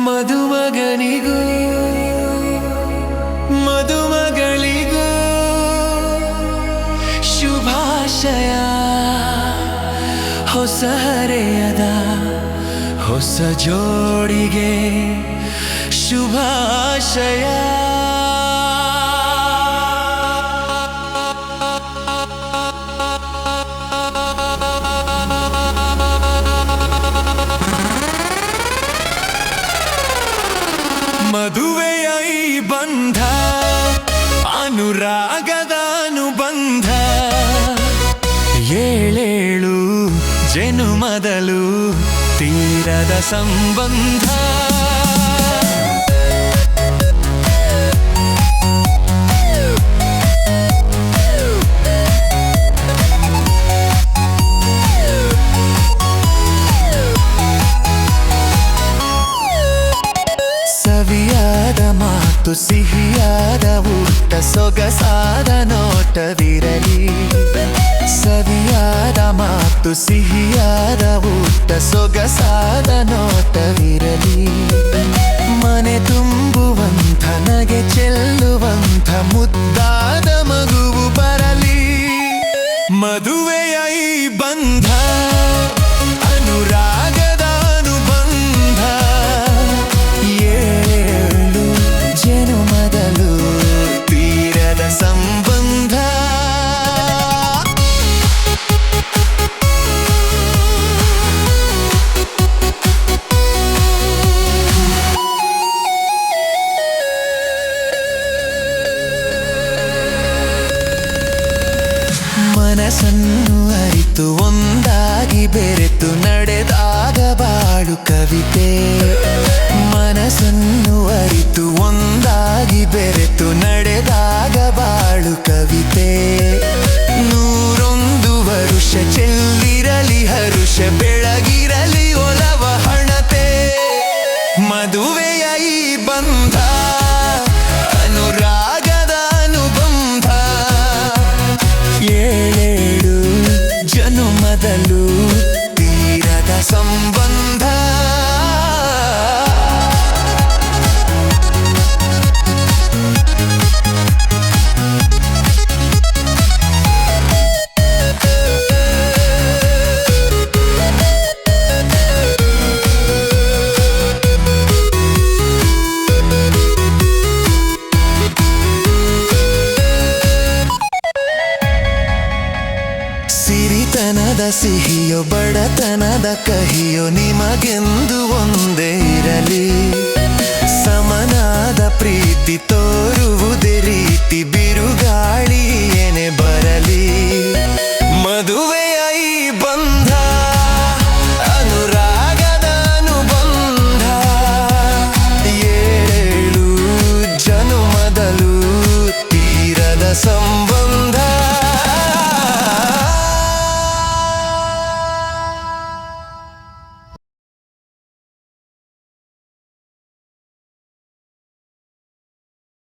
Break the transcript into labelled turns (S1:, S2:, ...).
S1: ಮದುಮಗನಿಗೂ ಮದುಮಗಳಿಗೂ ಶುಭಾಶಯ. ಹೊಸ ಹರೆಯದ ಹೊಸ ಜೋಡಿಗೆ ಶುಭಾಶಯ. ಮದುವೆಯ ಈ ಬಂಧ ಅನುರಾಗದ ಅನುಬಂಧ, ಏಳೇಳು ಜನುಮದಲು ತೀರದ ಸಂಬಂಧ. ಸವಿಯಾದ ಮಾತು ಸಿಹಿಯಾದ ಊಟ ಸೊಗಸಾದ ನೋಟವಿರಲಿ. ಸವಿಯಾದ ಮಾತು ಸಿಹಿಯಾದ ಊಟ ಸೊಗಸಾದ ನೋಟವಿರಲಿ. ಮನೆ ತುಂಬುವಂಥ ನಗೆ ಚೆಲ್ಲುವಂಥ ಮುದ್ದಾದ ಮಗುವು ಬರಲಿ. ಮದುವೆಯ ಈ ಬಂಧ ಅನುರಾಗದ ಅನುಬಂಧ, ಏಳು ಜನುಮದಲು ತೀರದ ಸಂಬಂಧ. ಮನಸ್ಸನ್ನು ಅರಿತು ಒಂದಾಗಿ ಬೆರೆತು ನಡೆದಾಗ ಬಾಳು ಕವಿತೆ. ಮನಸ್ಸನ್ನು ಅರಿತು ಒಂದಾಗಿ ಬೆರೆತು ನಡೆದಾಗ ಬಾಳು ಕವಿತೆ. 101 ವರುಷ ಚೆಲ್ಲಿರಲಿ ಹರುಷ, ಬೆಳಗಿರಲಿ ಒಲವ ಹಣತೆ. ಮದುವೆಯ ಈ ಬಂಧ ಅನುರಾಗದ ಅನುಬಂಧ, ಏಳೇಳು ಜನುಮದಲು ತೀರದ ಸಂಬಂಧ. ಸಿರಿತನದ ಸಿಹಿಯೋ ಬಡತನದ ಕಹಿಯೋ ನಿಮಗೆಂದು ಒಂದೇ ಇರಲಿ. ಸಮನಾದ ಪ್ರೀತಿ ತೋರುವುದೇ